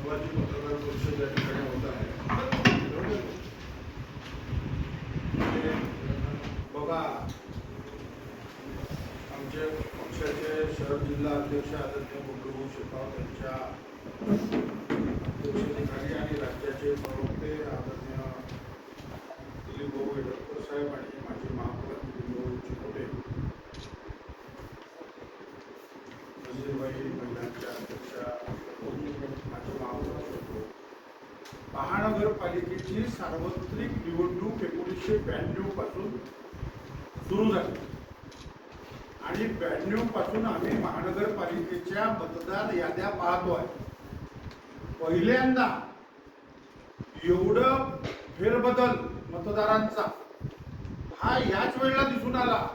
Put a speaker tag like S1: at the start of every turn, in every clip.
S1: महत्वाची पत्रकार परिषद या ठिकाणी होत आहे. बघा, आमचे पक्षाचे शहर जिल्हा अध्यक्ष आदरणीय बबलूभाऊ शेकावत यांच्या अध्यक्षतेखाली आणि राज्याचे प्रवक्ते आदरणीय दिलीपभाऊ येडकर साहेब आणि माजी महापौर दिलीपभाऊ चिकोटे, नजीरबाई महिलांच्या अध्यक्षा माजी महापौर महानगरपालिकेची सार्वत्रिक निवडणूक 1992 पासून सुरू झाली आणि 92 पासून आम्ही महानगरपालिकेच्या मतदार याद्या पाहतोय. पहिल्यांदा एवढं फेरबदल मतदारांचा हा याच वेळेला दिसून आला,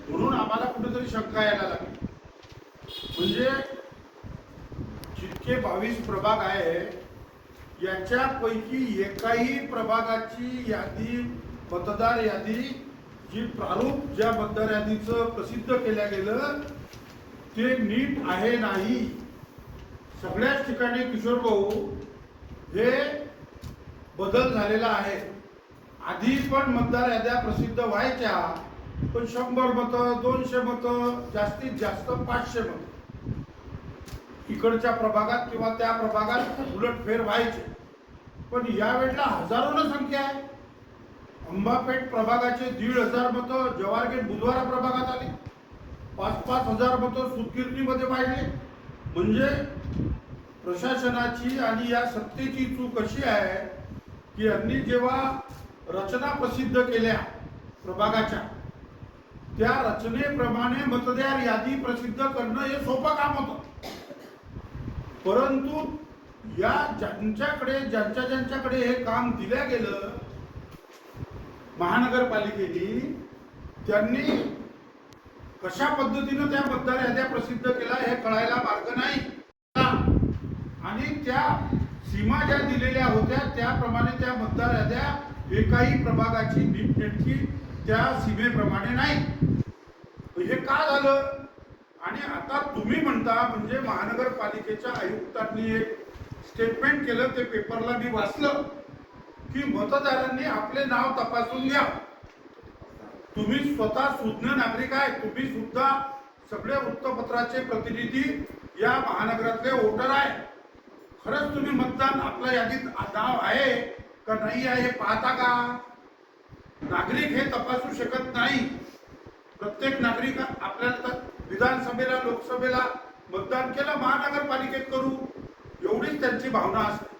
S1: म्हणून आम्हाला कुठेतरी शंका यायला लागली. म्हणजे जितके 22 प्रभाग आहे याच्यापैकी एकाही प्रभागाची यादी, मतदार यादी जी प्रारूप ज्या मतदार यादीचं प्रसिद्ध केल्या गेलं ते नीट आहे नाही. सगळ्याच ठिकाणी किशोर भाऊ हे बदल झालेला आहे. आधी पण मतदार याद्या प्रसिद्ध व्हायच्या, पण 100 मतं, 200 मतं, जास्तीत जास्त 500 मतं इकडच्या प्रभागात किंवा त्या प्रभागात उलटफेर व्हायचे. पण यावेळेला हजारोनं संख्या आहे. अंबापेठ प्रभागाचे 1,500 मतं जवाहरगेट बुधवारा प्रभागात आली, 5-5 हजार मतं सुतगिरणीमध्ये वाढले. म्हणजे प्रशासनाची आणि या सत्तेची चूक अशी आहे की यांनी जेव्हा रचना प्रसिद्ध केल्या प्रभागाच्या, त्या रचनेप्रमाणे मतदार यादी प्रसिद्ध करणं हे सोपं काम होतं. परंतु या ज्यांच्याकडे हे काम दिलं गेलं महानगरपालिकेने, त्यांनी कशा पद्धतीनं त्या मतदार याद्या प्रसिद्ध केला हे कळायला मार्ग नाही. आणि त्या सीमा ज्या दिलेल्या होत्या त्याप्रमाणे त्या मतदार याद्या एकाही प्रभागाची नीटनेटकी त्या सीमेप्रमाणे नाही. हे का झालं? आणि आता तुम्ही म्हणता, म्हणजे महानगरपालिकेच्या आयुक्तांनी एक स्टेटमेंट केलं, ते पेपरला मी वाचलं, की मतदारांनी आपले नाव तपासून घ्या. तुम्ही स्वतः सुज्ञ नागरिक आहे, तुम्ही सुद्धा सगळे वृत्तपत्राचे प्रतिनिधी या महानगरातले वोटर आहे. खरंच तुम्ही मतदान आपल्या यादीत नाव आहे का नाही आहे हे पाहता का? नागरिक हे तपासू शकत नाही. प्रत्येक नागरिक आपल्याला विधानसभेला, लोकसभेला मतदान केलं, महानगरपालिकेत करू, एवढीच त्यांची भावना असते.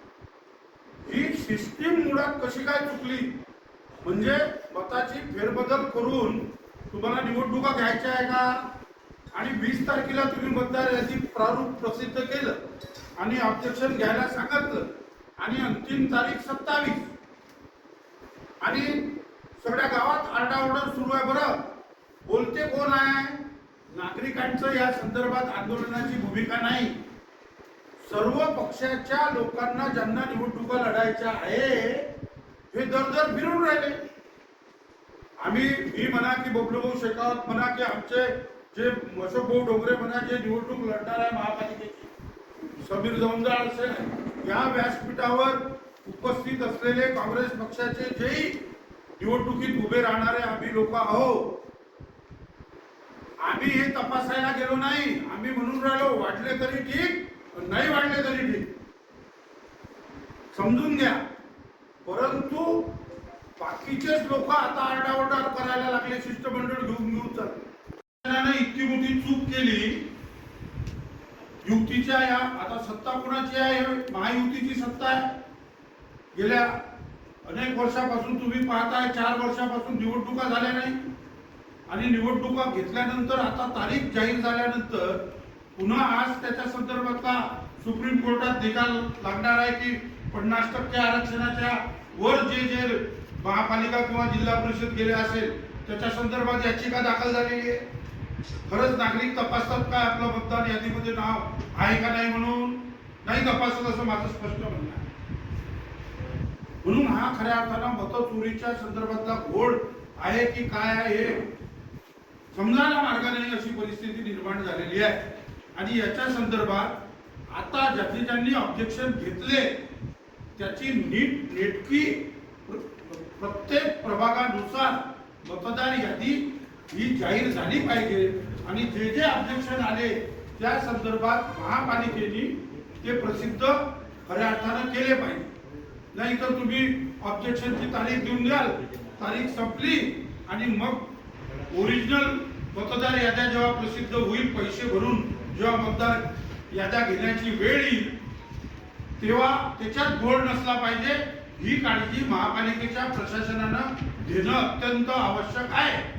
S1: ही सिस्टीम मुळात कशी काय चुकली? म्हणजे मताची फेरबदल करून तुम्हाला निवडणुका घ्यायच्या आहे का? आणि 20 तारखेला तुम्ही मतदार यादी प्रारूप प्रसिद्ध केलं आणि ऑब्जेक्शन घ्यायला सांगितलं आणि अंतिम तारीख 27 आणि सगळ्या गावात आरडाओरडा सुरू आहे. बरं, बोलते कोण आहे? नागरिकांचं या संदर्भात आंदोलनाची भूमिका नाही. सर्व पक्षाच्या लोकांना ज्यांना निवडणुका लढायच्या आहे हे दर फिरून राहिले. मी म्हणा की बबलूभाऊ शेकावत म्हणा की आमचे जे अशोकभाऊ डोंगरे म्हणा, जे निवडणूक लढणार आहे महापालिकेची, समीर जवंजाळ असेल, या व्यासपीठावर उपस्थित असलेले काँग्रेस पक्षाचे जेही निवडणुकीत उभे राहणारे आम्ही लोक आहोत, आम्ही हे तपासायला गेलो नाही. आम्ही म्हणून राहिलो, वाढले तरी ठीक, नाही वाढले तरी ठीक, समजून घ्या. परंतु बाकीचेच लोक आता आरडाओरडा करायला लागले, शिष्टमंडळ घेऊन चालले. इतकी मोठी चूक केली युतीच्या. या आता सत्ता कोणाची आहे? महायुतीची सत्ता आहे. गेल्या अनेक वर्षापासून तुम्ही पाहताय, 4 वर्षापासून निवडणुका झाल्या नाही आणि निवडणुका घेतल्यानंतर आता तारीख जाहीर झाल्यानंतर पुन्हा आज त्याच्या संदर्भातला सुप्रीम कोर्टात निकाल लागणार आहे की 50% आरक्षणाच्या वर जे महापालिका किंवा जिल्हा परिषद गेले असेल त्याच्या संदर्भात याचिका दाखल झालेली आहे. खरंच नागरिक तपासतात काय आपलं मतदान यादीमध्ये नाव आहे का नाही? म्हणून नाही तपासत असं माझं स्पष्ट म्हणणं आहे. म्हणून हा खऱ्या अर्थानं मतचोरीच्या संदर्भातला घोळ आहे की काय आहे हे समजायला मार्ग नाही, अशी परिस्थिती निर्माण झालेली आहे. आणि याच्या संदर्भात आता ज्यांनी ऑब्जेक्शन घेतले त्याची नेटकी प्रत्येक प्रभागानुसार मतदार यादी ही जाहीर झाली पाहिजे आणि जे जे ऑब्जेक्शन आले त्या संदर्भात महापालिकेने ते प्रसिद्ध खऱ्या अर्थानं केले पाहिजे. नाही तर तुम्ही ऑब्जेक्शनची तारीख देऊन द्याल, तारीख संपली आणि मग ओरिजिनल मतदार याद्या जेव्हा प्रसिद्ध होईल, पैसे भरून जेव्हा मतदार याद्या घेण्याची वेळ येईल तेव्हा त्याच्यात घोळ नसला पाहिजे. ही काळजी महापालिकेच्या प्रशासनानं घेणं अत्यंत आवश्यक आहे.